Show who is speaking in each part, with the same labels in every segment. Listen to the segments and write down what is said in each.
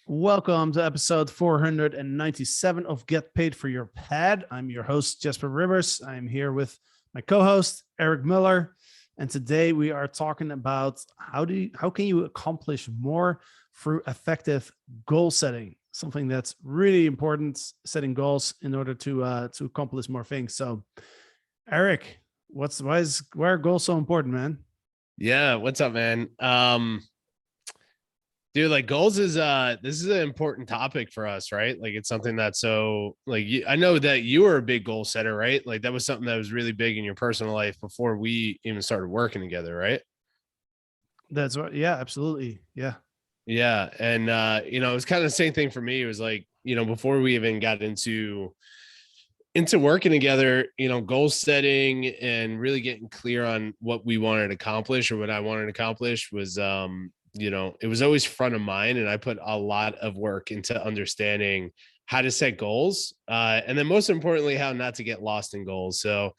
Speaker 1: Welcome to episode 497 of Get Paid for Your Pad. I'm your host, Jesper Rivers. I'm here with my co-host, Eric Miller. And today we are talking about how can you accomplish more through effective goal setting, something that's really important, setting goals in order to accomplish more things. So, Eric, why are goals so important, man?
Speaker 2: Yeah, what's up, man? Dude, like goals is this is an important topic for us, right? Like it's something that's so like I know that you were a big goal setter, right? Like that was something that was really big in your personal life before we even started working together, right?
Speaker 1: That's what, yeah, absolutely. Yeah.
Speaker 2: Yeah. And it was kind of the same thing for me. It was like, before we even got into working together, goal setting and really getting clear on what we wanted to accomplish or what I wanted to accomplish was it was always front of mind. And I put a lot of work into understanding how to set goals. And then most importantly, how not to get lost in goals. So,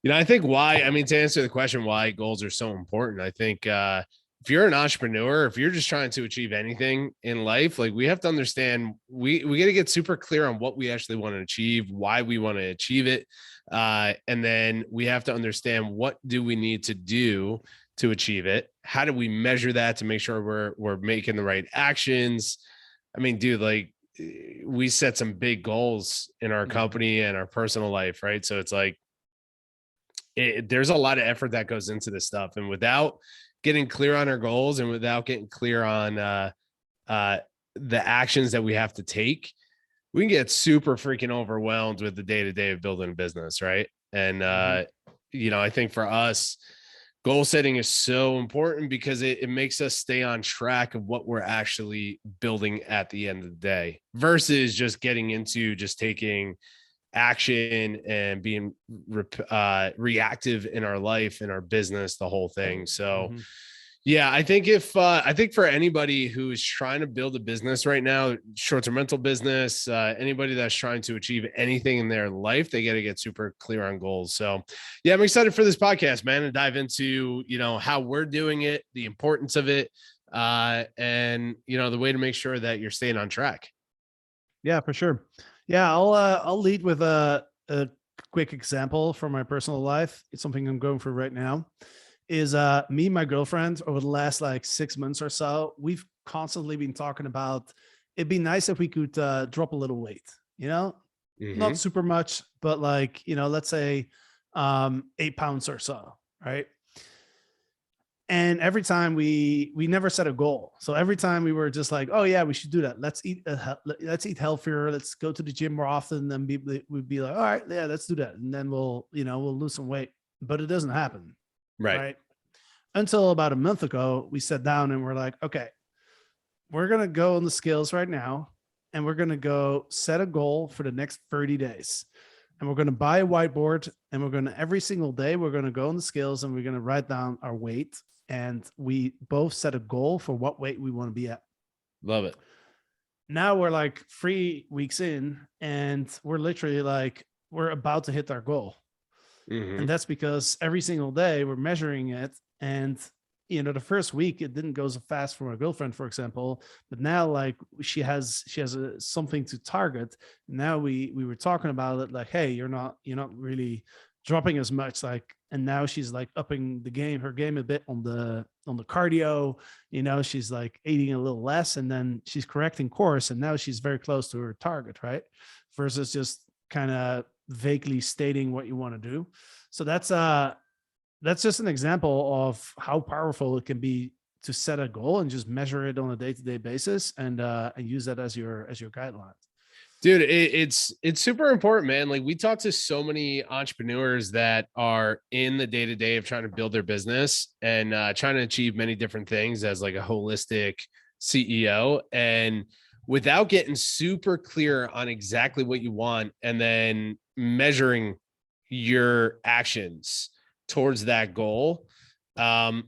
Speaker 2: I think to answer the question, why goals are so important, I think if you're an entrepreneur, if you're just trying to achieve anything in life, like we have to understand, we got to get super clear on what we actually want to achieve, why we want to achieve it. And then we have to understand, what do we need to do to achieve it? How do we measure that to make sure we're making the right actions? I mean, dude, like we set some big goals in our company and our personal life, right? So it's like, there's a lot of effort that goes into this stuff. And without getting clear on our goals and without getting clear on the actions that we have to take, we can get super freaking overwhelmed with the day-to-day of building a business, right? And I think for us, goal setting is so important because it makes us stay on track of what we're actually building at the end of the day versus just getting into just taking action and being reactive in our life, in our business, the whole thing. So yeah, I think I think for anybody who is trying to build a business right now, short-term rental business, anybody that's trying to achieve anything in their life, they got to get super clear on goals. So yeah, I'm excited for this podcast, man, and dive into, how we're doing it, the importance of it, and, the way to make sure that you're staying on track.
Speaker 1: Yeah, for sure. Yeah, I'll lead with a quick example from my personal life. It's something I'm going through right now. Is me and my girlfriend over the last like 6 months or so, we've constantly been talking about it'd be nice if we could drop a little weight, not super much, but like, let's say 8 pounds or so, right? And every time we never set a goal. So every time we were just like, oh yeah, we should do that. Let's eat healthier. Let's go to the gym more often. Then we'd be like, all right, yeah, let's do that. And then we'll lose some weight, but it doesn't happen. Right. Until about a month ago, we sat down and we're like, okay, we're going to go on the scales right now. And we're going to go set a goal for the next 30 days. And we're going to buy a whiteboard, and we're going to, every single day, we're going to go on the scales and we're going to write down our weight. And we both set a goal for what weight we want to be at.
Speaker 2: Love it.
Speaker 1: Now we're like 3 weeks in, and we're literally like, we're about to hit our goal. And that's because every single day we're measuring it. And, the first week it didn't go so fast for my girlfriend, for example, but now like she has something to target. Now we were talking about it like, hey, you're not really dropping as much, like, and now she's like upping her game a bit on the cardio, she's like eating a little less, and then she's correcting course, and now she's very close to her target, right? Versus just kind of vaguely stating what you want to do. So that's just an example of how powerful it can be to set a goal and just measure it on a day-to-day basis, and use that as your guideline.
Speaker 2: Dude, it's super important, man. Like we talk to so many entrepreneurs that are in the day-to-day of trying to build their business and trying to achieve many different things as like a holistic CEO. And without getting super clear on exactly what you want and then measuring your actions towards that goal,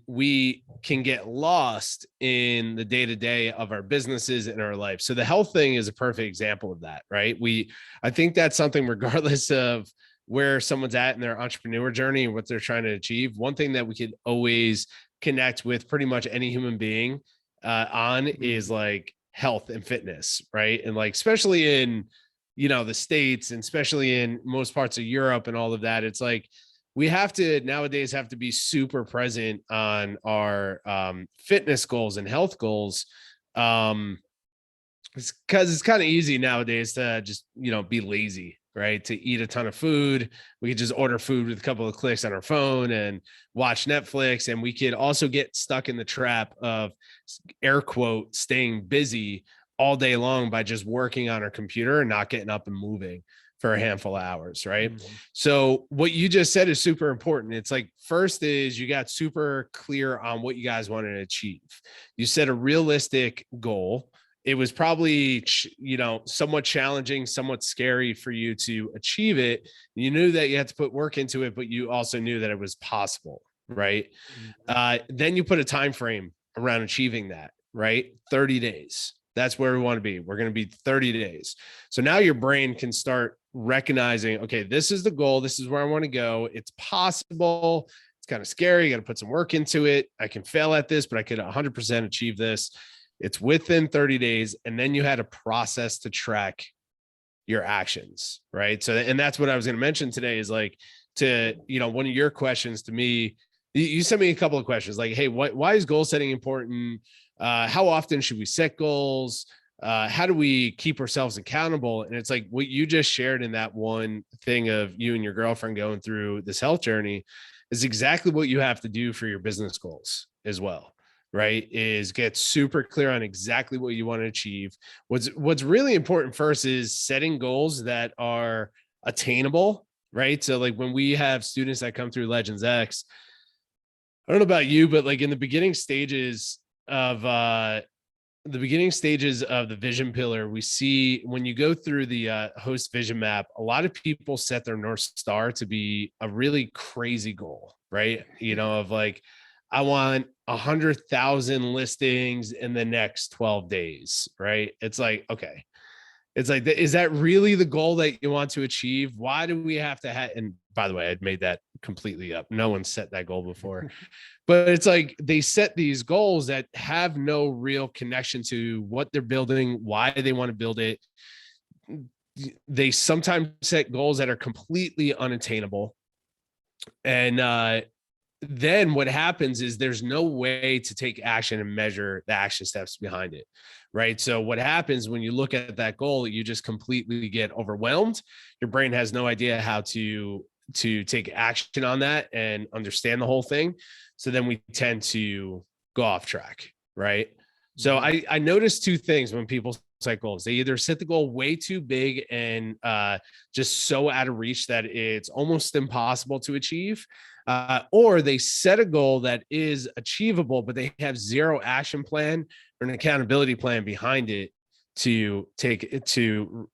Speaker 2: we can get lost in the day-to-day of our businesses and our life. So the health thing is a perfect example of that, right? I think that's something, regardless of where someone's at in their entrepreneur journey and what they're trying to achieve, one thing that we could always connect with pretty much any human being on is like health and fitness, right? And like, especially in, the States, and especially in most parts of Europe and all of that, it's like, we have to nowadays have to be super present on our fitness goals and health goals. It's because it's kind of easy nowadays to just, be lazy, right? To eat a ton of food. We could just order food with a couple of clicks on our phone and watch Netflix. And we could also get stuck in the trap of, air quote, staying busy all day long by just working on our computer and not getting up and moving for a handful of hours, right?
Speaker 1: Mm-hmm.
Speaker 2: So what you just said is super important. It's like, first is you got super clear on what you guys wanted to achieve. You set a realistic goal. It was probably, somewhat challenging, somewhat scary for you to achieve it. You knew that you had to put work into it, but you also knew that it was possible, right? Then you put a time frame around achieving that, right? 30 days. That's where we want to be. We're going to be 30 days. So now your brain can start recognizing, okay, this is the goal. This is where I want to go. It's possible. It's kind of scary. You got to put some work into it. I can fail at this, but I could 100% achieve this. It's within 30 days. And then you had a process to track your actions, right? So, and that's what I was going to mention today is like one of your questions to me, you sent me a couple of questions like, hey, why is goal setting important? How often should we set goals? How do we keep ourselves accountable? And it's like what you just shared in that one thing of you and your girlfriend going through this health journey is exactly what you have to do for your business goals as well, right? Is get super clear on exactly what you want to achieve. What's really important first is setting goals that are attainable, right? So like when we have students that come through Legends X, I don't know about you, but like in the beginning stages of the vision pillar, we see when you go through the host vision map, a lot of people set their North Star to be a really crazy goal, right? Of like, I want 100,000 listings in the next 12 days, right? It's like, okay. It's like, is that really the goal that you want to achieve? Why do we have to have, and by the way, I'd made that completely up. No one set that goal before, but it's like, they set these goals that have no real connection to what they're building, why they want to build it. They sometimes set goals that are completely unattainable. And, then what happens is there's no way to take action and measure the action steps behind it, right? So what happens when you look at that goal, you just completely get overwhelmed. Your brain has no idea how to take action on that and understand the whole thing. So then we tend to go off track, right? So I noticed two things when people set goals. They either set the goal way too big and just so out of reach that it's almost impossible to achieve, or they set a goal that is achievable, but they have zero action plan or an accountability plan behind it to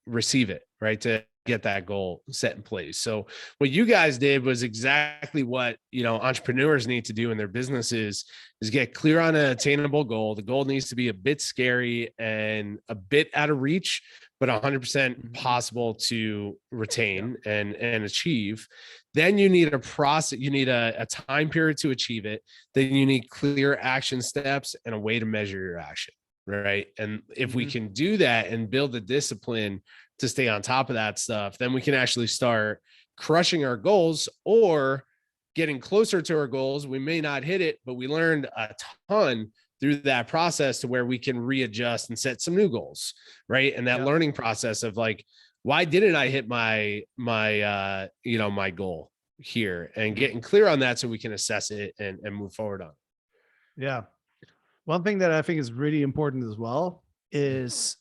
Speaker 2: receive it, right? To get that goal set in place. So what you guys did was exactly what, entrepreneurs need to do in their businesses is get clear on an attainable goal. The goal needs to be a bit scary and a bit out of reach, but 100% possible to retain and achieve. Then you need a process, you need a time period to achieve it. Then you need clear action steps and a way to measure your action, right? And if we can do that and build the discipline to stay on top of that stuff, then we can actually start crushing our goals or getting closer to our goals. We may not hit it, but we learned a ton through that process to where we can readjust and set some new goals, right? And that learning process of like, why didn't I hit my goal here, and getting clear on that so we can assess it and move forward on it.
Speaker 1: Yeah. One thing that I think is really important as well is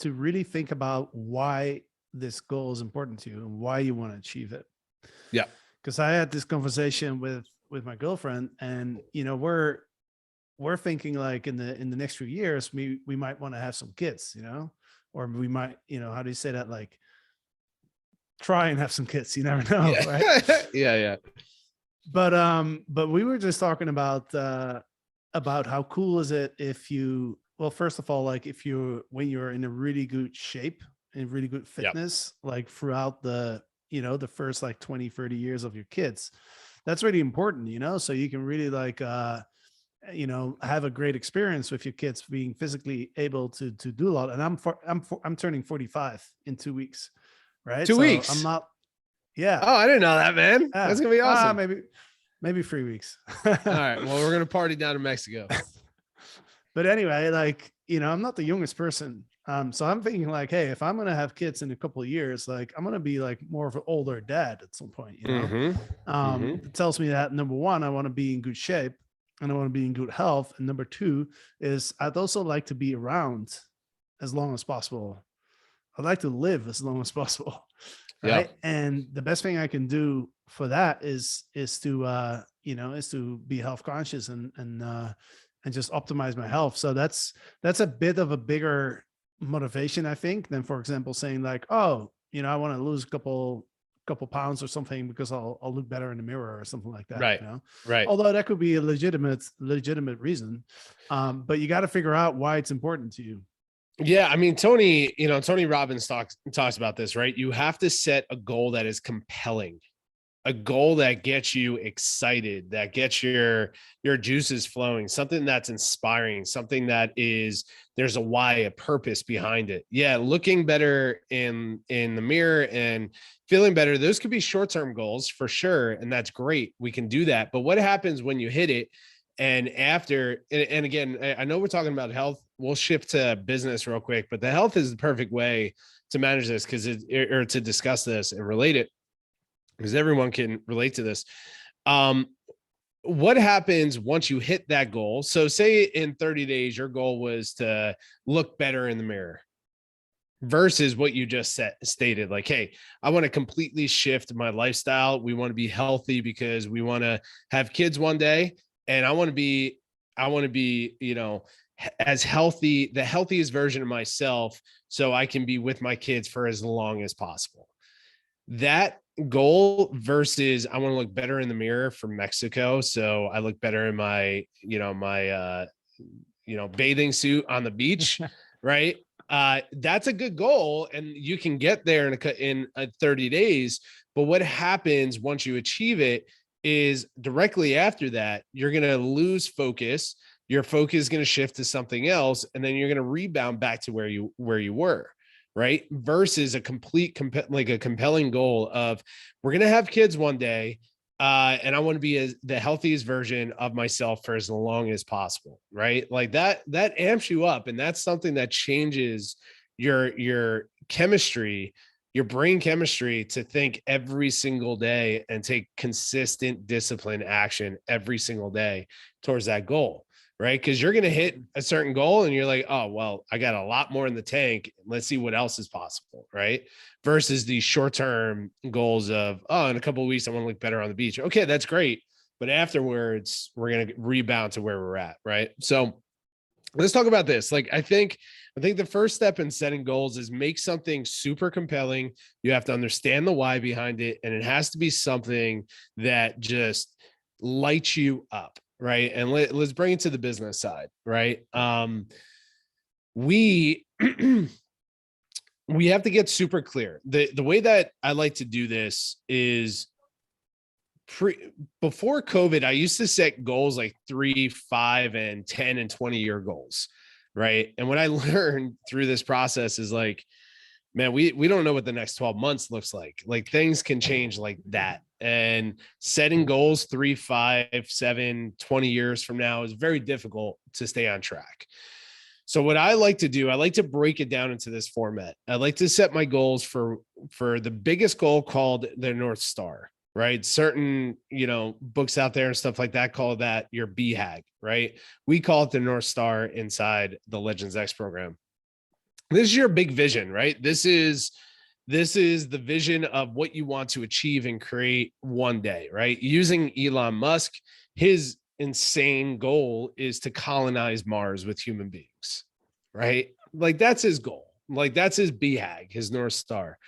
Speaker 1: to really think about why this goal is important to you and why you want to achieve it.
Speaker 2: Yeah.
Speaker 1: Because I had this conversation with my girlfriend, and we're thinking like in the next few years, we might want to have some kids, or we might, how do you say that? Like try and have some kids. You never know, right?
Speaker 2: Yeah.
Speaker 1: But we were just talking about how cool is it if you, well, first of all, like when you're in a really good shape and really good fitness, like throughout the first like 20, 30 years of your kids, that's really important, so you can really like, have a great experience with your kids being physically able to do a lot. And I'm turning 45 in 2 weeks, right?
Speaker 2: Two
Speaker 1: So I'm
Speaker 2: weeks.
Speaker 1: not. Yeah.
Speaker 2: Oh, I didn't know that, man.
Speaker 1: Yeah.
Speaker 2: That's gonna be awesome.
Speaker 1: Maybe 3 weeks.
Speaker 2: All right. Well, we're gonna party down in Mexico.
Speaker 1: But anyway, like, I'm not the youngest person. So I'm thinking like, hey, if I'm gonna have kids in a couple of years, like I'm gonna be like more of an older dad at some point, It tells me that number one, I want to be in good shape and I want to be in good health. And number two is I'd also like to be around as long as possible. I'd like to live as long as possible. Right.
Speaker 2: Yeah.
Speaker 1: And the best thing I can do for that is to be health conscious and just optimize my health. So that's a bit of a bigger motivation, I think, than, for example, saying like, oh, I want to lose a couple pounds or something because I'll look better in the mirror or something like that.
Speaker 2: Right. Right.
Speaker 1: Although that could be a legitimate reason. But you got to figure out why it's important to you.
Speaker 2: Yeah. I mean, Tony Robbins talks about this, right? You have to set a goal that is compelling, a goal that gets you excited, that gets your juices flowing, something that's inspiring, something that there's a why, a purpose behind it. Yeah. Looking better in the mirror and feeling better. Those could be short-term goals for sure. And that's great. We can do that. But what happens when you hit it? And after, and again, I know we're talking about health. We'll shift to business real quick, but the health is the perfect way to manage this or to discuss this and relate it, because everyone can relate to this. What happens once you hit that goal? So say in 30 days, your goal was to look better in the mirror versus what you just stated. Like, hey, I want to completely shift my lifestyle. We want to be healthy because we want to have kids one day. And I want to be, as healthy, the healthiest version of myself, so I can be with my kids for as long as possible. That goal versus I want to look better in the mirror from Mexico, so I look better in my bathing suit on the beach, right? That's a good goal, and you can get there in 30 days. But what happens once you achieve it is directly after that, you're going to lose focus. Your focus is going to shift to something else, and then you're going to rebound back to where you were. Right. Versus a compelling goal of, we're going to have kids one day. And I want to be the healthiest version of myself for as long as possible. Right. Like that amps you up. And that's something that changes your chemistry, your brain chemistry, to think every single day and take consistent disciplined action every single day towards that goal. Right. Because you're going to hit a certain goal and you're like, oh, well, I got a lot more in the tank. Let's see what else is possible. Right. Versus these short-term goals of, oh, in a couple of weeks, I want to look better on the beach. Okay, that's great. But afterwards, we're going to rebound to where we're at. Right. So let's talk about this. Like, I think the first step in setting goals is make something super compelling. You have to understand the why behind it. And it has to be something that just lights you up. Right. And let's bring it to the business side. Right. We have to get super clear. The way that I like to do this is before COVID, I used to set goals like 3, 5, and 10 and 20-year goals. Right. And what I learned through this process is like, man, we don't know what the next 12 months looks like. Like, things can change like that. And setting goals 3, 5, 7, 20 years from now is very difficult to stay on track. So what I like to do, I like to break it down into this format. I like to set my goals for the biggest goal, called the North Star, right? Certain, books out there and stuff like that call that your BHAG, right? We call it the North Star inside the Legends X program. This is your big vision, right? This is the vision of what you want to achieve and create one day, right? Using Elon Musk, his insane goal is to colonize Mars with human beings, right? Like, that's his goal. Like, that's his BHAG, his North Star.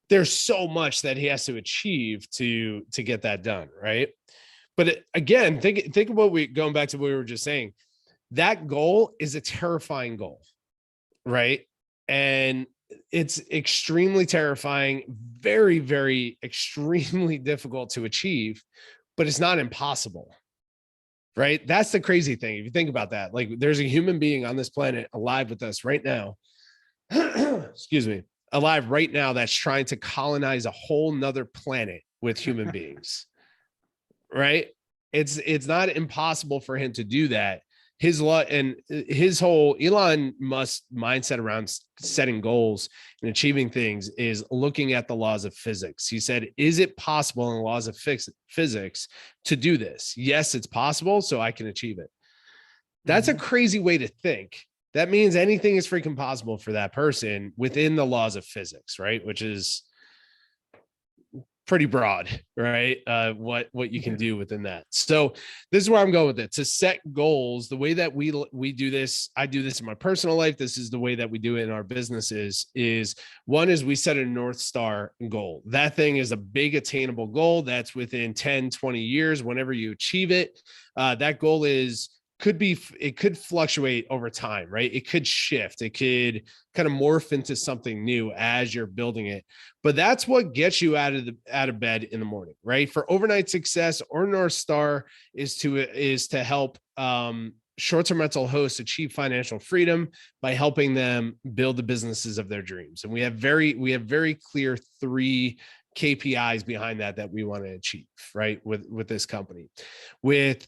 Speaker 2: There's so much that he has to achieve to get that done, right? But again, think of going back to what we were just saying. That goal is a terrifying goal, right? And it's extremely terrifying, very, very extremely difficult to achieve, but it's not impossible, right? That's the crazy thing. If you think about that, like there's a human being on this planet alive with us right now, excuse me, alive right now that's trying to colonize a whole nother planet with human beings, right? It's not impossible for him to do that. His law and his whole Elon Musk mindset around setting goals and achieving things is looking at the laws of physics. He said, is it possible in the laws of physics to do this? Yes, it's possible, so I can achieve it. That's a crazy way to think. That means anything is freaking possible for that person within the laws of physics, right? Which is pretty broad, right? What you can do within that. So this is where I'm going with it. To set goals, the way that we do this, I do this in my personal life. This is the way that we do it in our businesses. Is one is we set a North Star goal. That thing is a big attainable goal that's within 10, 20 years. Whenever you achieve it, that goal it could fluctuate over time, right? It could shift. It could kind of morph into something new as you're building it. But that's what gets you out of bed in the morning, right? For overnight success or North Star is to help short-term rental hosts achieve financial freedom by helping them build the businesses of their dreams. And we have very clear 3 KPIs behind that we want to achieve, right? With this company. With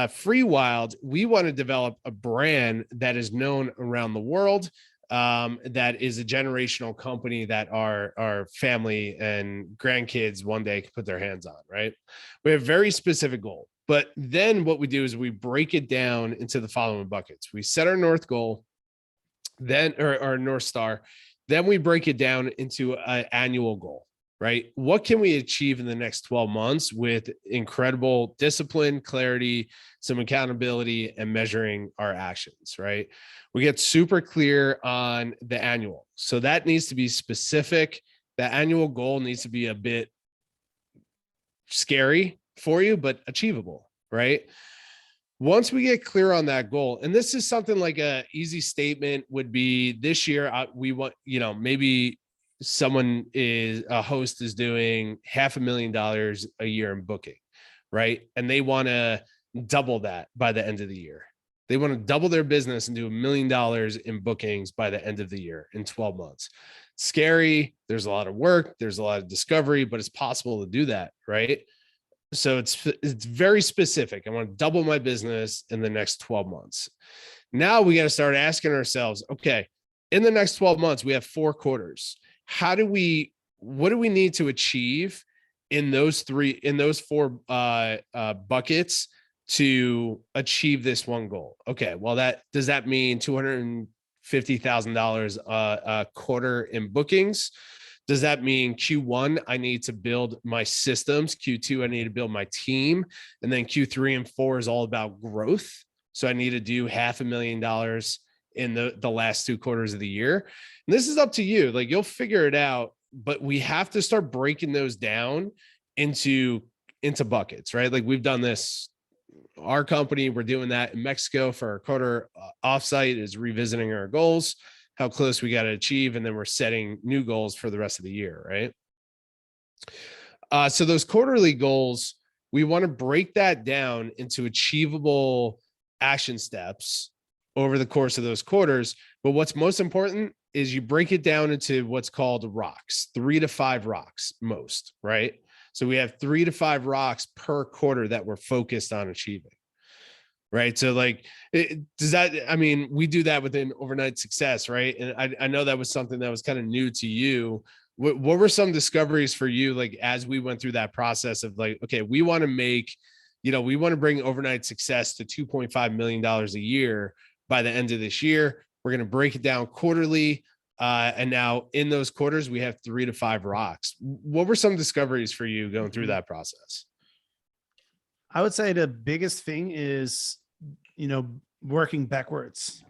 Speaker 2: Free Wild, we want to develop a brand that is known around the world, that is a generational company that our family and grandkids one day can put their hands on, right? We have a very specific goal. But then what we do is we break it down into the following buckets. We set our North goal, then or our North Star, then we break it down into an annual goal. Right? What can we achieve in the next 12 months with incredible discipline, clarity, some accountability, and measuring our actions, right? We get super clear on the annual. So that needs to be specific. The annual goal needs to be a bit scary for you, but achievable, right? Once we get clear on that goal, and this is something like a easy statement would be this year, we want, maybe a host is doing $500,000 a year in booking, right? And they want to double that by the end of the year. They want to double their business and do $1 million in bookings by the end of the year in 12 months. Scary. There's a lot of work. There's a lot of discovery, but it's possible to do that, right? So it's very specific. I want to double my business in the next 12 months. Now we got to start asking ourselves, okay, in the next 12 months, we have 4 quarters. What do we need to achieve in those 4 buckets to achieve this one goal? Okay, well, does that mean $250,000 a quarter in bookings? Does that mean Q1, I need to build my systems? Q2, I need to build my team. And then Q3 and 4 is all about growth. So I need to do $500,000 in the last 2 quarters of the year. And this is up to you. Like, you'll figure it out, but we have to start breaking those down into buckets, right? Like, we've done this, our company, we're doing that in Mexico for our quarter offsite, is revisiting our goals, how close we got to achieve. And then we're setting new goals for the rest of the year, right? So those quarterly goals, we want to break that down into achievable action steps over the course of those quarters. But what's most important is you break it down into what's called rocks, 3 to 5 rocks most, right? So we have 3 to 5 rocks per quarter that we're focused on achieving, right? So like, we do that within overnight success, right? And I know that was something that was kind of new to you. What were some discoveries for you, like, as we went through that process of like, okay, we want to bring overnight success to $2.5 million a year by the end of this year. We're going to break it down quarterly. And now in those quarters, we have 3 to 5 rocks. What were some discoveries for you going through that process?
Speaker 1: I would say the biggest thing is, working backwards.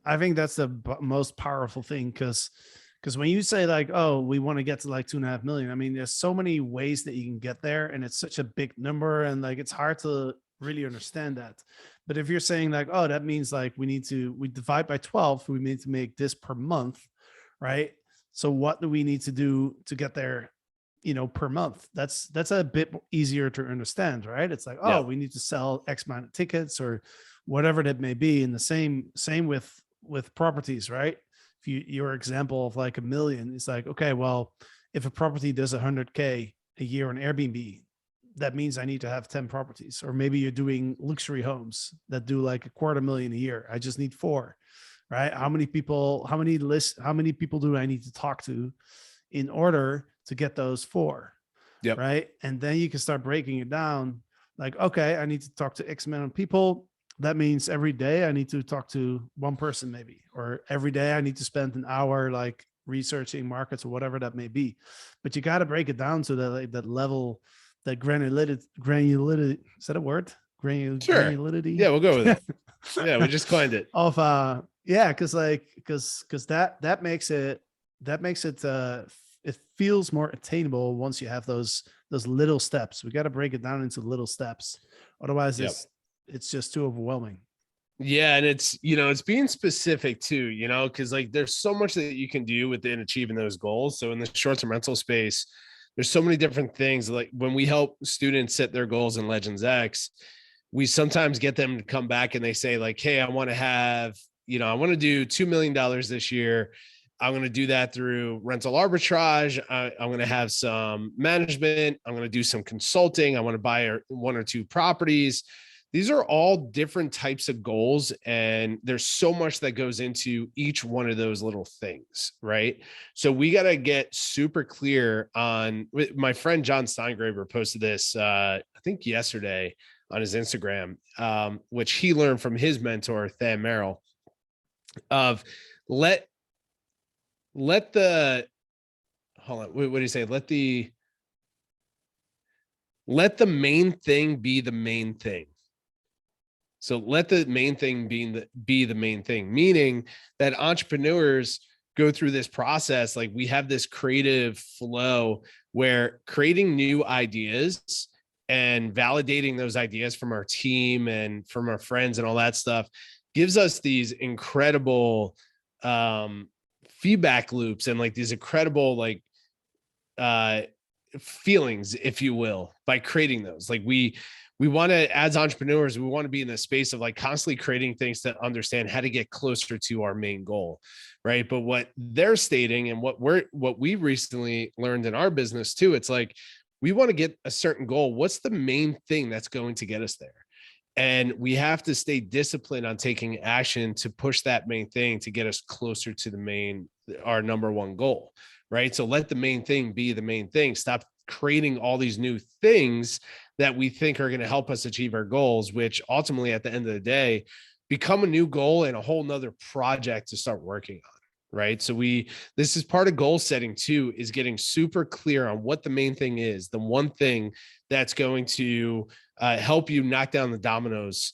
Speaker 1: I think that's the most powerful thing, because when you say like, oh, we want to get to like 2.5 million, I mean, there's so many ways that you can get there, and it's such a big number, and like, it's hard to really understand that. But if you're saying like, oh, that means like we divide by 12, we need to make this per month, right? So what do we need to do to get there, per month. That's a bit easier to understand, right? It's like,
Speaker 2: Yeah.
Speaker 1: oh, we need to sell X amount of tickets or whatever that may be. And the same with properties, right? If your example of like 1 million, it's like, okay, well, if a property does 100K a year on Airbnb, that means I need to have 10 properties. Or maybe you're doing luxury homes that do like 250,000 a year. I just need 4, right? How many people do I need to talk to in order to get those 4?
Speaker 2: Yep.
Speaker 1: Right. And then you can start breaking it down. Like, okay, I need to talk to X amount of people. That means every day I need to talk to one person, maybe, or every day I need to spend an hour like researching markets or whatever that may be. But you got to break it down to that level, that granularity. Is that a word?
Speaker 2: Sure.
Speaker 1: Granularity.
Speaker 2: Yeah, we'll go with it. Yeah, we just coined it.
Speaker 1: Of yeah, because that makes it it feels more attainable once you have those little steps. We got to break it down into little steps. Otherwise, it's just too overwhelming.
Speaker 2: Yeah. And it's, it's being specific too, because like there's so much that you can do within achieving those goals. So in the short-term rental space, there's so many different things. Like when we help students set their goals in Legends X, we sometimes get them to come back and they say like, hey, I want to do $2 million this year. I'm going to do that through rental arbitrage. I'm going to have some management. I'm going to do some consulting. I want to buy 1 or 2 properties. These are all different types of goals. And there's so much that goes into each one of those little things, right? So we got to get super clear on, my friend John Steingraber posted this, I think yesterday on his Instagram, which he learned from his mentor, Than Merrill, of let the, hold on, what do you say? Let the main thing be the main thing. So let the main thing be the main thing, meaning that entrepreneurs go through this process. Like we have this creative flow where creating new ideas and validating those ideas from our team and from our friends and all that stuff gives us these incredible feedback loops and like these incredible like feelings, if you will, by creating those. Like we want to, as entrepreneurs, we want to be in the space of like constantly creating things to understand how to get closer to our main goal, right? But what they're stating and what we recently learned in our business too, it's like we want to get a certain goal. What's the main thing that's going to get us there? And we have to stay disciplined on taking action to push that main thing to get us closer to our number one goal, right? So let the main thing be the main thing. Stop creating all these new things that we think are going to help us achieve our goals, which ultimately at the end of the day, become a new goal and a whole nother project to start working on. Right. So this is part of goal setting too, is getting super clear on what the main thing is, the one thing that's going to help you knock down the dominoes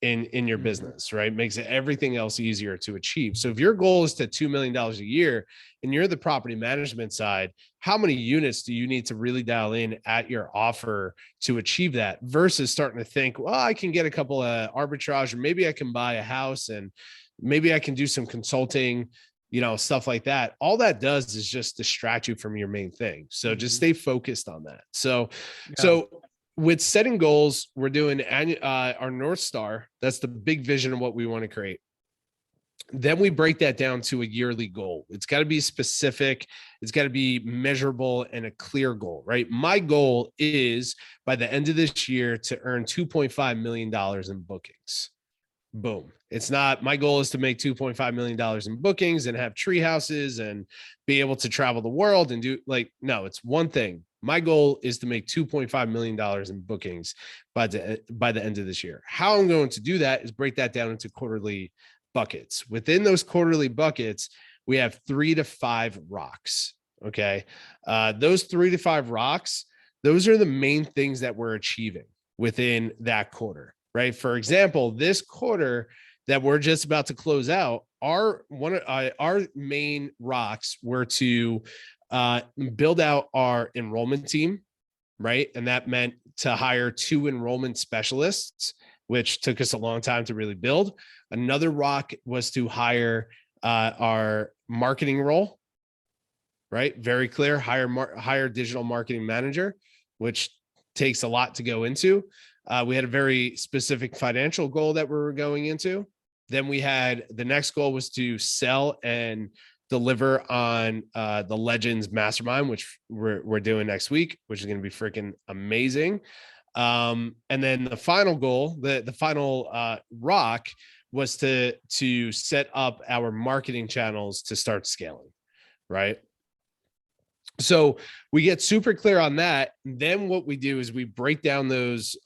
Speaker 2: in your business, right? Makes it everything else easier to achieve. So if your goal is to $2 million a year and you're the property management side, how many units do you need to really dial in at your offer to achieve that versus starting to think, well, I can get a couple of arbitrage, or maybe I can buy a house and maybe I can do some consulting, stuff like that. All that does is just distract you from your main thing. So just stay focused on that. So with setting goals, we're doing our North Star. That's the big vision of what we want to create. Then we break that down to a yearly goal. It's got to be specific. It's got to be measurable and a clear goal, right? My goal is by the end of this year to earn $2.5 million in bookings. Boom. It's not, my goal is to make $2.5 million in bookings and have tree houses and be able to travel the world and do no, it's one thing. My goal is to make $2.5 million in bookings by the end of this year. How I'm going to do that is break that down into quarterly buckets. Within those quarterly buckets, we have 3 to 5 rocks. Okay. Those 3 to 5 rocks, those are the main things that we're achieving within that quarter, right? For example, this quarter that we're just about to close out, our main rocks were to build out our enrollment team, right? And that meant to hire 2 enrollment specialists, which took us a long time to really build. Another rock was to hire our marketing role, right? Very clear, hire digital marketing manager, which takes a lot to go into. We had a very specific financial goal that we were going into. Then we had the next goal was to sell and deliver on the Legends Mastermind, which we're doing next week, which is going to be freaking amazing. And then the final goal, the final rock was to set up our marketing channels to start scaling, right? So we get super clear on that. Then what we do is we break down those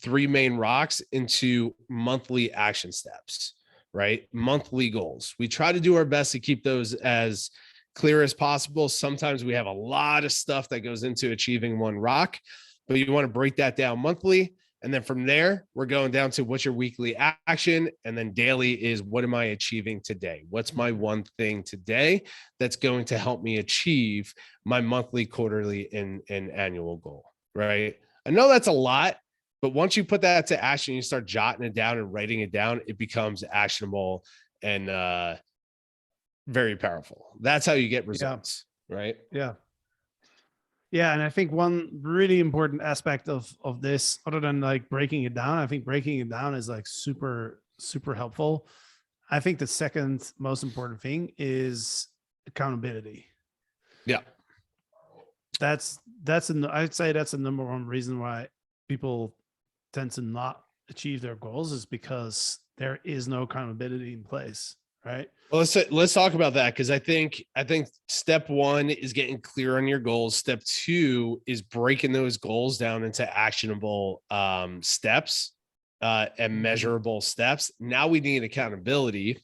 Speaker 2: three main rocks into monthly action steps, right? Monthly goals. We try to do our best to keep those as clear as possible. Sometimes we have a lot of stuff that goes into achieving one rock, but you want to break that down monthly. And then from there, we're going down to what's your weekly action. And then daily is what am I achieving today? What's my one thing today that's going to help me achieve my monthly, quarterly, and annual goal, right? I know that's a lot, but once you put that to action, you start jotting it down and writing it down, it becomes actionable and very powerful. That's how you get results, right?
Speaker 1: Yeah. Yeah, and I think one really important aspect of this, other than like breaking it down, I think breaking it down is like super, super helpful. I think the second most important thing is accountability.
Speaker 2: Yeah.
Speaker 1: I'd say that's the number one reason why people tend to not achieve their goals, is because there is no accountability in place, right?
Speaker 2: Well, let's talk about that, because I think step one is getting clear on your goals. Step two is breaking those goals down into actionable steps and measurable steps. Now we need accountability.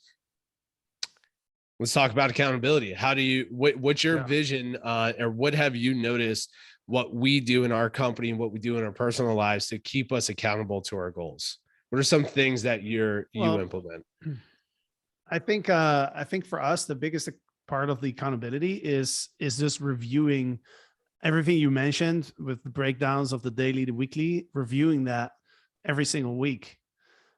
Speaker 2: Let's talk about accountability. How do you what's your vision or what have you noticed what we do in our company and what we do in our personal lives to keep us accountable to our goals? What are some things that you implement?
Speaker 1: I think for us, the biggest part of the accountability is just reviewing everything you mentioned with the breakdowns of the daily, the weekly, reviewing that every single week,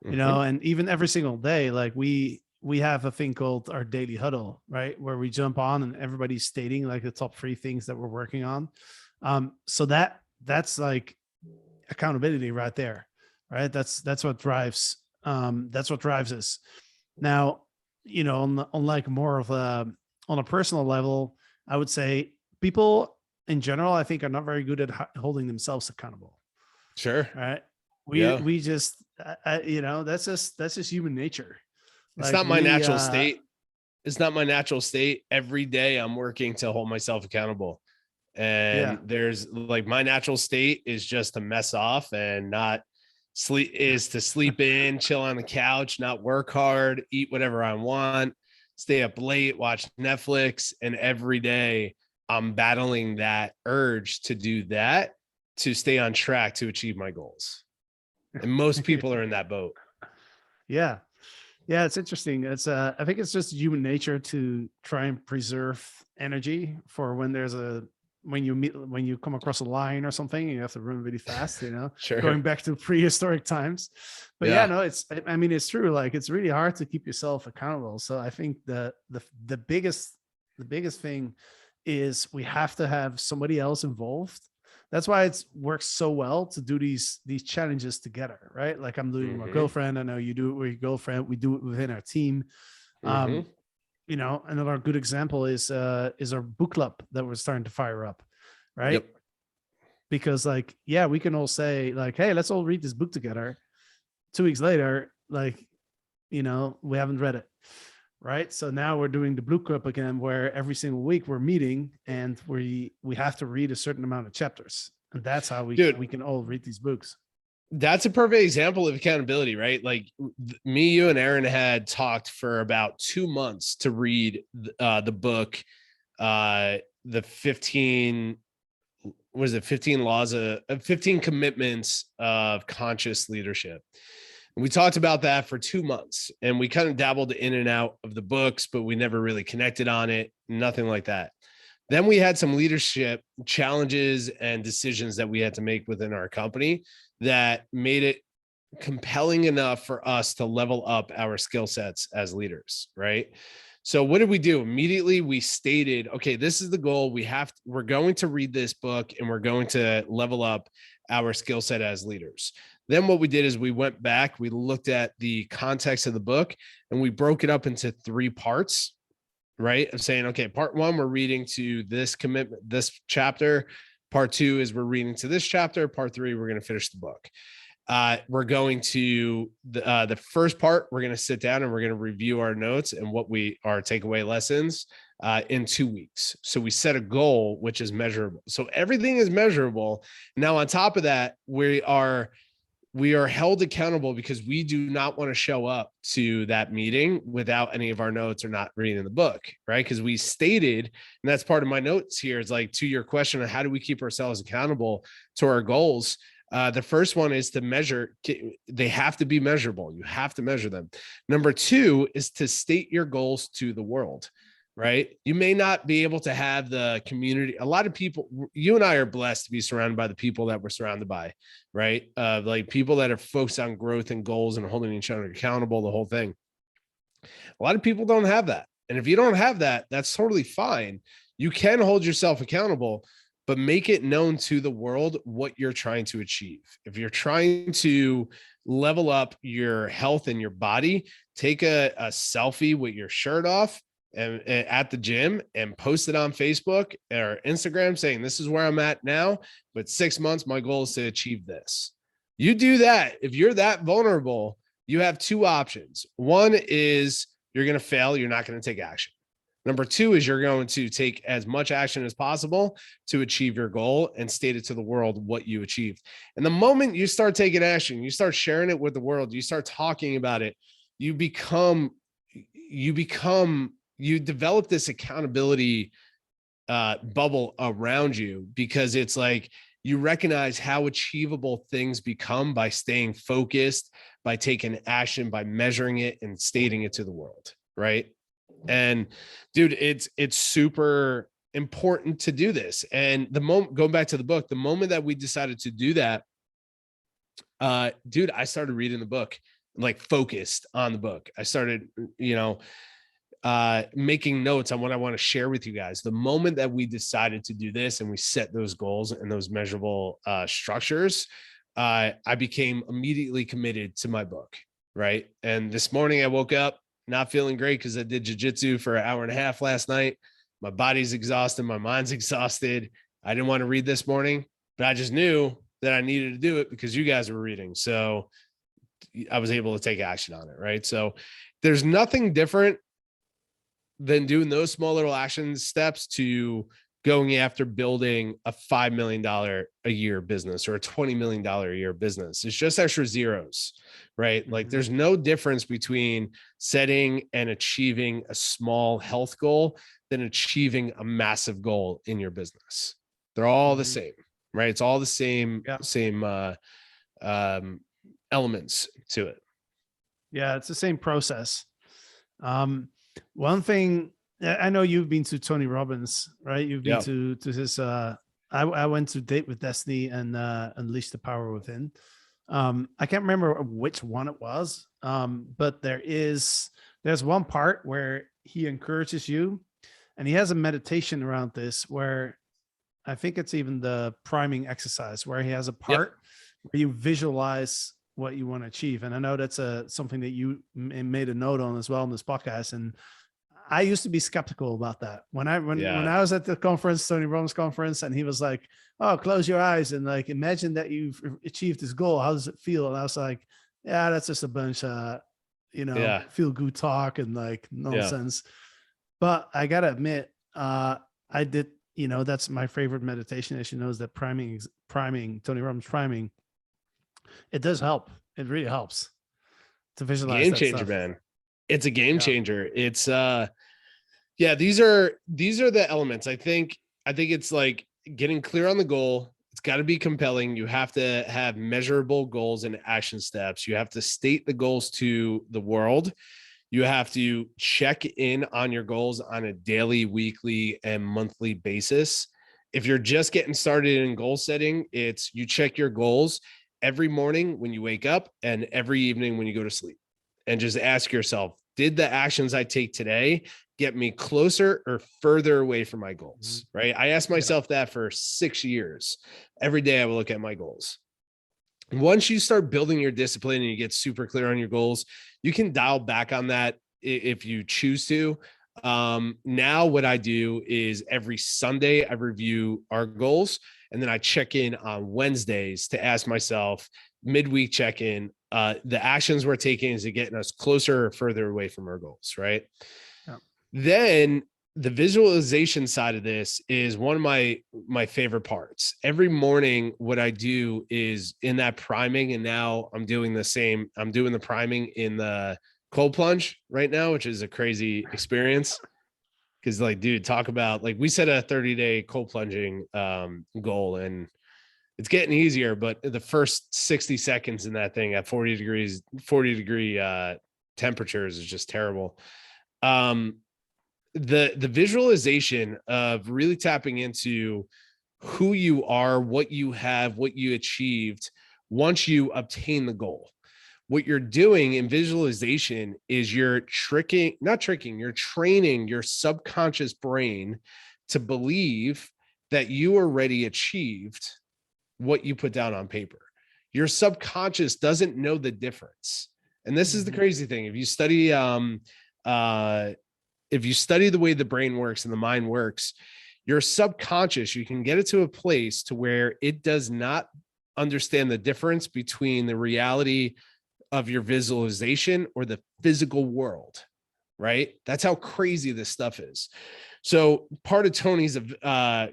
Speaker 1: you know, and even every single day. Like we have a thing called our daily huddle, right? Where we jump on and everybody's stating like the top 3 things that we're working on. So that's like accountability right there, right? That's what drives us. Now, you know, on like more of on a personal level, I would say people in general, I think, are not very good at holding themselves accountable.
Speaker 2: Sure.
Speaker 1: Right. We just, you know, that's just human nature.
Speaker 2: It's not my natural state. It's not my natural state. Every day I'm working to hold myself accountable. And there's like, my natural state is just to mess off and not sleep, is to sleep in, chill on the couch, not work hard, eat whatever I want, stay up late, watch Netflix. And every day I'm battling that urge to do that, to stay on track to achieve my goals. And most people are in that boat.
Speaker 1: Yeah. Yeah. It's interesting. It's I think it's just human nature to try and preserve energy for when you come across a line or something, you have to run really fast, you know,
Speaker 2: Sure.
Speaker 1: Going back to prehistoric times. But no, I mean, it's true. Like, it's really hard to keep yourself accountable. So I think the biggest thing is we have to have somebody else involved. That's why it works so well to do these challenges together, right? Like I'm doing with my girlfriend. I know you do it with your girlfriend. We do it within our team. You know, another good example is our book club that we're starting to fire up, right?
Speaker 2: Yep.
Speaker 1: Because like, yeah, we can all say like, hey, let's all read this book together. 2 weeks later, like, you know, we haven't read it, right? So now we're doing the book club again, where every single week we're meeting and we have to read a certain amount of chapters, and that's how we can all read these books.
Speaker 2: That's a perfect example of accountability, right? Like me, you, and Aaron had talked for about 2 months to read the book, the 15 commitments of conscious leadership. And we talked about that for 2 months, and we kind of dabbled in and out of the books, but we never really connected on it, nothing like that. Then we had some leadership challenges and decisions that we had to make within our company that made it compelling enough for us to level up our skill sets as leaders, right? So what did we do? Immediately we stated, okay, this is the goal. We're going to read this book and we're going to level up our skill set as leaders. Then what we did is we went back, we looked at the context of the book and we broke it up into 3 parts, right? Of saying, okay, part 1, we're reading to this commitment, this chapter. Part 2 is we're reading to this chapter. Part 3, we're going to finish the book. We're going to the first part, we're going to sit down and we're going to review our notes and our takeaway lessons in 2 weeks. So we set a goal, which is measurable. So everything is measurable. Now, on top of that, we are held accountable because we do not want to show up to that meeting without any of our notes or not reading the book, right? Because we stated, and that's part of my notes here, is like, to your question of how do we keep ourselves accountable to our goals? The first one is to measure. They have to be measurable. You have to measure them. Number 2 is to state your goals to the world, right? You may not be able to have the community. A lot of people, you and I are blessed to be surrounded by the people that we're surrounded by, right? Like people that are focused on growth and goals and holding each other accountable, the whole thing. A lot of people don't have that. And if you don't have that, that's totally fine. You can hold yourself accountable, but make it known to the world what you're trying to achieve. If you're trying to level up your health and your body, take a selfie with your shirt off and at the gym and post it on Facebook or Instagram saying, this is where I'm at now, but 6 months, my goal is to achieve this. You do that. If you're that vulnerable, you have 2 options. One is you're going to fail. You're not going to take action. Number 2 is you're going to take as much action as possible to achieve your goal and state it to the world what you achieved. And the moment you start taking action, you start sharing it with the world, you start talking about it, you develop this accountability bubble around you, because it's like you recognize how achievable things become by staying focused, by taking action, by measuring it and stating it to the world, right? And dude, it's super important to do this. And the moment, going back to the book, the moment that we decided to do that, dude, I started reading the book, like focused on the book. I started, making notes on what I want to share with you guys. The moment that we decided to do this and we set those goals and those measurable structures, I became immediately committed to my book, right? And this morning I woke up not feeling great because I did jiu-jitsu for an hour and a half last night. My body's exhausted. My mind's exhausted. I didn't want to read this morning, but I just knew that I needed to do it because you guys were reading. So I was able to take action on it, right? So there's nothing different than doing those small little action steps to going after building a $5 million a year business or a $20 million a year business. It's just extra zeros, right? Mm-hmm. Like there's no difference between setting and achieving a small health goal than achieving a massive goal in your business. They're all the same, right? It's all the same, elements to it. Yeah.
Speaker 1: It's the same process. One thing, I know you've been to Tony Robbins, right? You've been to his, I went to Date with Destiny and Unleash the Power Within. I can't remember which one it was, but there's one part where he encourages you, and he has a meditation around this where I think it's even the priming exercise where he has a part where you visualize what you want to achieve. And I know that's something that you made a note on as well in this podcast. And I used to be skeptical about that when I was at the conference, Tony Robbins conference, and he was like, "Oh, close your eyes and like imagine that you've achieved this goal. How does it feel?" And I was like, "Yeah, that's just a bunch of, feel good talk and like nonsense." Yeah. But I gotta admit, I did. That's my favorite meditation, as you know, is that priming, Tony Robbins priming. It does help. It really helps to visualize.
Speaker 2: Game changer, man. It's a game changer. It's these are the elements. I think it's like getting clear on the goal. It's got to be compelling. You have to have measurable goals and action steps. You have to state the goals to the world. You have to check in on your goals on a daily, weekly, and monthly basis. If you're just getting started in goal setting, it's you check your goals every morning when you wake up and every evening when you go to sleep. And just ask yourself, did the actions I take today get me closer or further away from my goals, right? I asked
Speaker 1: Yeah.
Speaker 2: myself that for 6 years. Every day I will look at my goals. Once you start building your discipline and you get super clear on your goals, you can dial back on that if you choose to. Now what I do is every Sunday I review our goals, and then I check in on Wednesdays to ask myself midweek check-in, the actions we're taking, is it getting us closer or further away from our goals, right?
Speaker 1: Yeah.
Speaker 2: Then the visualization side of this is one of my favorite parts. Every morning, what I do is in that priming, and now I'm doing the same. I'm doing the priming in the cold plunge right now, which is a crazy experience. Because, like, dude, talk about, like, we set a 30-day cold plunging goal, and it's getting easier, but the first 60 seconds in that thing at 40 degree temperatures is just terrible. The visualization of really tapping into who you are, what you have, what you achieved once you obtain the goal. What you're doing in visualization is you're training your subconscious brain to believe that you already achieved what you put down on paper. Your subconscious doesn't know the difference. And this is the crazy thing. If you study the way the brain works and the mind works, your subconscious, you can get it to a place to where it does not understand the difference between the reality of your visualization or the physical world, right? That's how crazy this stuff is. So part of Tony's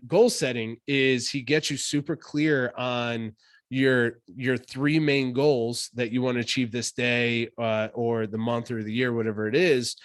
Speaker 2: goal setting is he gets you super clear on your three main goals that you want to achieve this day or the month or the year, whatever it is.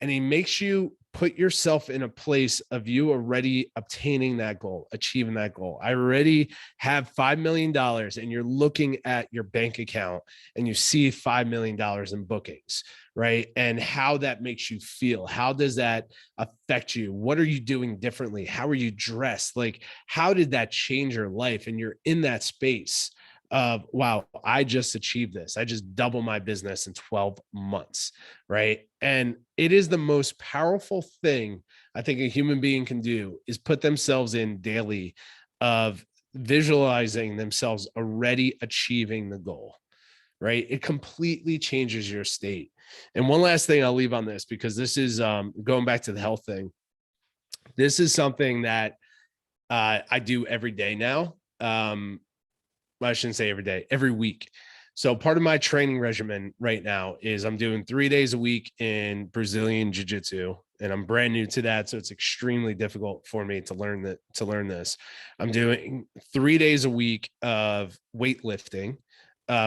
Speaker 2: And he makes you put yourself in a place of you already obtaining that goal, achieving that goal. I already have $5 million, and you're looking at your bank account and you see $5 million in bookings, right? And how that makes you feel. How does that affect you? What are you doing differently? How are you dressed? Like, how did that change your life? And you're in that space of, wow, I just achieved this. I just doubled my business in 12 months, right? And it is the most powerful thing I think a human being can do, is put themselves in daily of visualizing themselves already achieving the goal, right? It completely changes your state. And one last thing I'll leave on this, because this is going back to the health thing. This is something that I do every day now. I shouldn't say every day, every week. So part of my training regimen right now is I'm doing 3 days a week in Brazilian jiu-jitsu, and I'm brand new to that. So it's extremely difficult for me to learn this. I'm doing 3 days a week of weightlifting,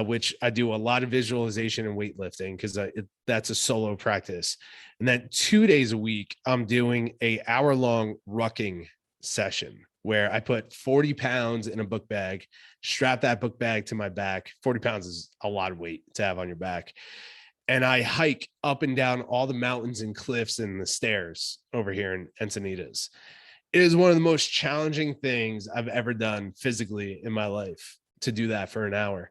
Speaker 2: which I do a lot of visualization and weightlifting because that's a solo practice. And then 2 days a week, I'm doing a hour-long rucking session where I put 40 pounds in a book bag, strap that book bag to my back. 40 pounds is a lot of weight to have on your back. And I hike up and down all the mountains and cliffs and the stairs over here in Encinitas. It is one of the most challenging things I've ever done physically in my life, to do that for an hour.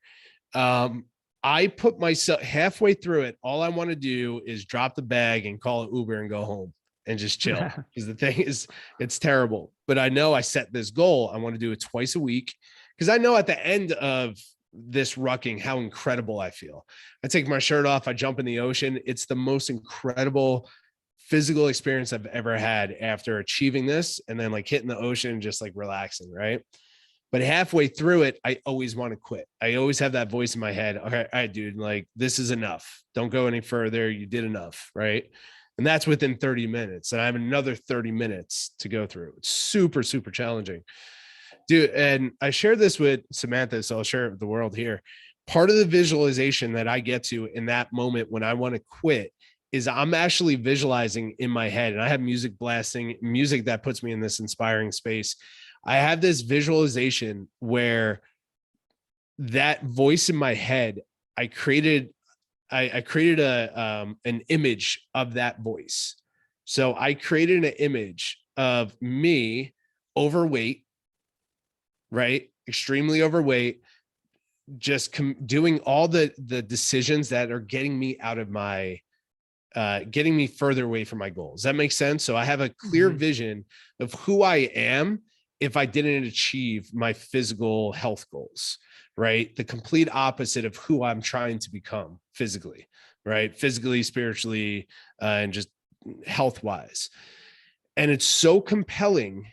Speaker 2: I put myself halfway through it. All I want to do is drop the bag and call it Uber and go home and just chill. Because the thing is, it's terrible. But I know I set this goal. I want to do it twice a week, because I know at the end of this rucking how incredible I feel. I take my shirt off, I jump in the ocean. It's the most incredible physical experience I've ever had after achieving this, and then like hitting the ocean, just like relaxing, right? But halfway through it, I always want to quit. I always have that voice in my head. Okay, all right, dude, like, this is enough. Don't go any further. You did enough, right? And that's within 30 minutes. And I have another 30 minutes to go through. It's super, super challenging. Dude, and I shared this with Samantha, so I'll share it with the world here. Part of the visualization that I get to in that moment when I want to quit is I'm actually visualizing in my head, and I have music blasting, music that puts me in this inspiring space. I have this visualization where that voice in my head, I created an image of that voice. So I created an image of me overweight, right? Extremely overweight, just doing all the decisions that are getting me out of my getting me further away from my goals. Does that make sense? So I have a clear vision of who I am if I didn't achieve my physical health goals, right? The complete opposite of who I'm trying to become physically, right? Physically, spiritually, and just health wise. And it's so compelling.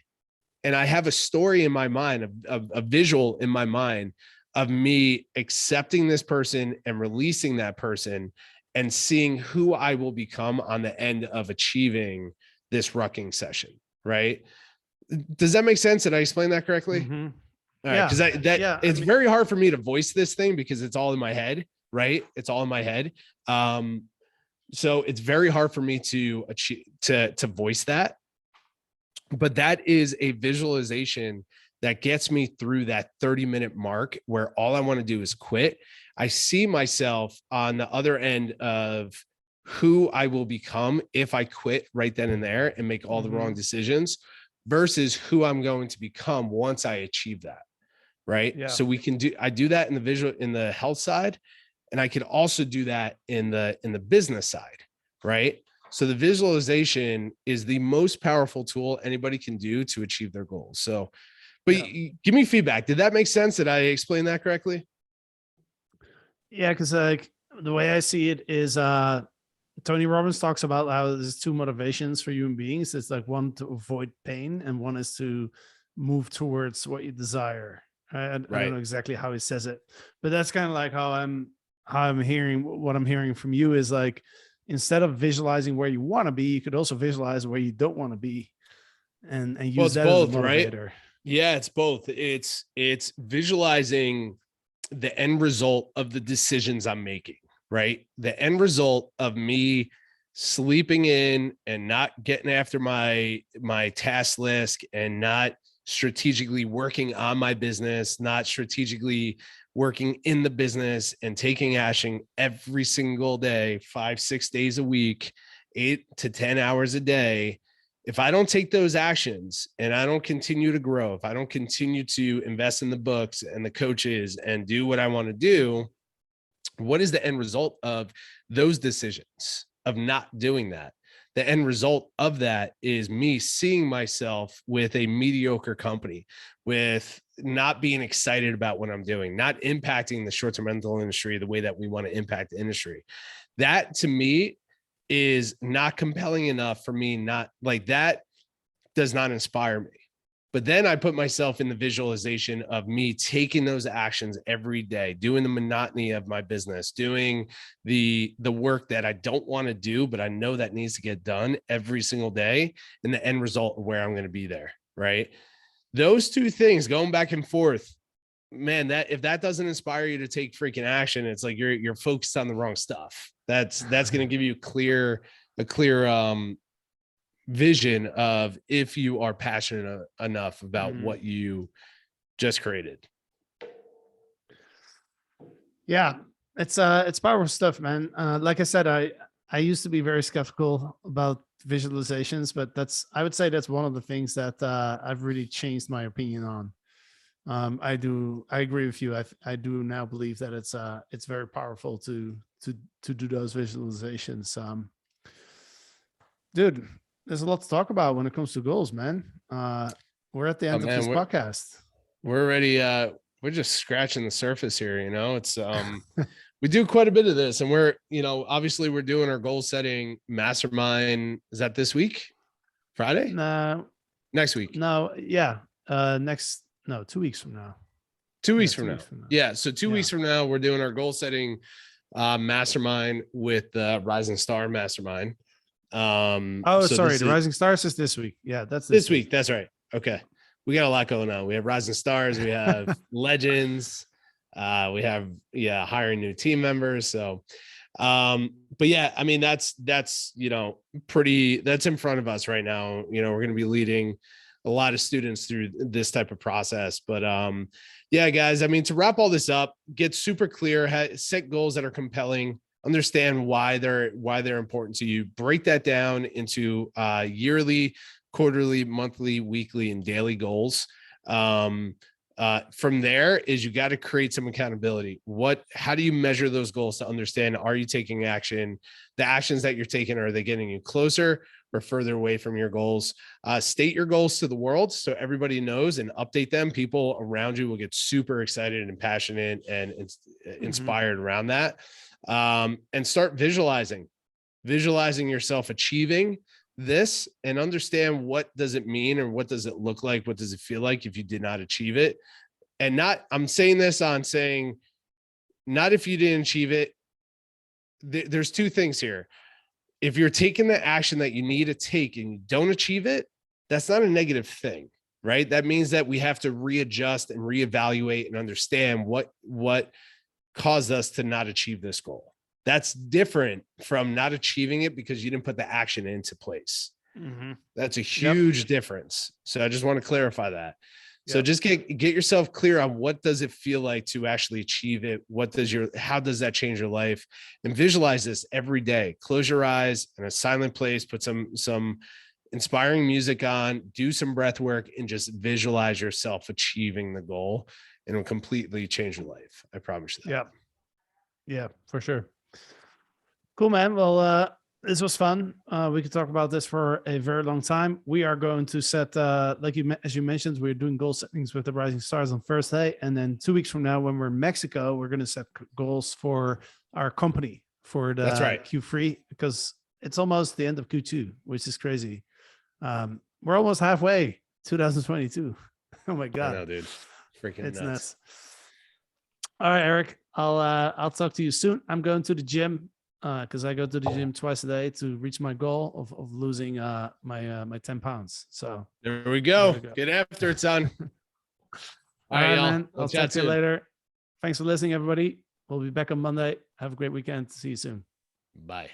Speaker 2: And I have a story in my mind, a visual in my mind of me accepting this person and releasing that person and seeing who I will become on the end of achieving this rucking session, right? Does that make sense? Did I explain that correctly?
Speaker 1: Mm-hmm.
Speaker 2: All right, because it's very hard for me to voice this thing because it's all in my head, right? It's all in my head. So it's very hard for me to achieve to voice that. But that is a visualization that gets me through that 30-minute mark where all I want to do is quit. I see myself on the other end of who I will become if I quit right then and there and make all the wrong decisions versus who I'm going to become once I achieve that. Right. Yeah. So I do that in the health side. And I could also do that in the business side. Right. So the visualization is the most powerful tool anybody can do to achieve their goals. So, but give me feedback. Did that make sense? Did I explain that correctly?
Speaker 1: Yeah. Cause like the way I see it is, Tony Robbins talks about how there's two motivations for human beings. It's like one to avoid pain and one is to move towards what you desire. I don't know exactly how he says it, but that's kind of like how I'm hearing what I'm hearing from you is like, instead of visualizing where you want to be, you could also visualize where you don't want to be and use that both, as a motivator.
Speaker 2: Right? Yeah, it's both. It's visualizing the end result of the decisions I'm making, right? The end result of me sleeping in and not getting after my task list and not strategically working on my business, not strategically working in the business and taking action every single day, 5-6 days a week, 8 to 10 hours a day. If I don't take those actions and I don't continue to grow, if I don't continue to invest in the books and the coaches and do what I want to do, what is the end result of those decisions of not doing that? The end result of that is me seeing myself with a mediocre company, with not being excited about what I'm doing, not impacting the short-term rental industry the way that we want to impact the industry. That to me is not compelling enough for me. Not like that does not inspire me. But then I put myself in the visualization of me taking those actions every day, doing the monotony of my business, doing the work that I don't want to do, but I know that needs to get done every single day, and the end result of where I'm going to be there, right? Those two things going back and forth, man, that if that doesn't inspire you to take freaking action, it's like you're focused on the wrong stuff. That's going to give you a clear vision of if you are passionate enough about what you just created.
Speaker 1: Yeah, it's powerful stuff, man. Like I said, I used to be very skeptical about visualizations, but I would say that's one of the things that I've really changed my opinion on. I agree with you. I do now believe that it's very powerful to do those visualizations. Dude, there's a lot to talk about when it comes to goals, man. We're at the end of this podcast.
Speaker 2: We're already we're just scratching the surface here. It's we do quite a bit of this, and we're obviously we're doing our goal setting mastermind. Is that this week? Friday?
Speaker 1: No,
Speaker 2: next week.
Speaker 1: No, yeah, 2 weeks from now.
Speaker 2: 2 weeks from now. Yeah, so 2 weeks from now we're doing our goal setting mastermind with the Rising Star Mastermind.
Speaker 1: The Rising Stars is this week. Yeah, that's
Speaker 2: this week. That's right. Okay. We got a lot going on. We have Rising Stars, we have Legends, we have hiring new team members. So but yeah, I mean that's that's in front of us right now. We're going to be leading a lot of students through this type of process. But yeah, guys, I mean, to wrap all this up, get super clear, set goals that are compelling, understand why they're important to you, break that down into yearly, quarterly, monthly, weekly, and daily goals. From there is you got to create some accountability. How do you measure those goals to understand, are you taking action? The actions that you're taking, are they getting you closer or further away from your goals? State your goals to the world so everybody knows, and update them. People around you will get super excited and passionate and inspired around that. And start visualizing yourself achieving this, and understand what does it mean, or what does it look like? What does it feel like if you did not achieve it? And I'm saying this on saying, not if you didn't achieve it. There's two things here. If you're taking the action that you need to take and you don't achieve it, that's not a negative thing, right? That means that we have to readjust and reevaluate and understand what caused us to not achieve this goal. That's different from not achieving it because you didn't put the action into place. That's a huge difference. So I just want to clarify that. So just get yourself clear on, what does it feel like to actually achieve it? How does that change your life? And visualize this every day. Close your eyes in a silent place, put some inspiring music on, do some breath work, and just visualize yourself achieving the goal, and it'll completely change your life. I promise you that.
Speaker 1: Yeah, for sure. Cool, man. Well, this was fun. We could talk about this for a very long time. We are going to set, as you mentioned, we're doing goal settings with the Rising Stars on Thursday. And then 2 weeks from now, when we're in Mexico, we're going to set goals for our company for the Q3, because it's almost the end of Q2, which is crazy. We're almost halfway 2022. Oh my God.
Speaker 2: I know, dude. Freaking
Speaker 1: it's
Speaker 2: nuts.
Speaker 1: All right, Eric, I'll talk to you soon. I'm going to the gym, because I go to the gym twice a day to reach my goal of losing my 10 pounds. So
Speaker 2: there we go. Get after it, son.
Speaker 1: All right, man. I'll talk to you later. Thanks for listening, everybody. We'll be back on Monday. Have a great weekend. See you soon.
Speaker 2: Bye.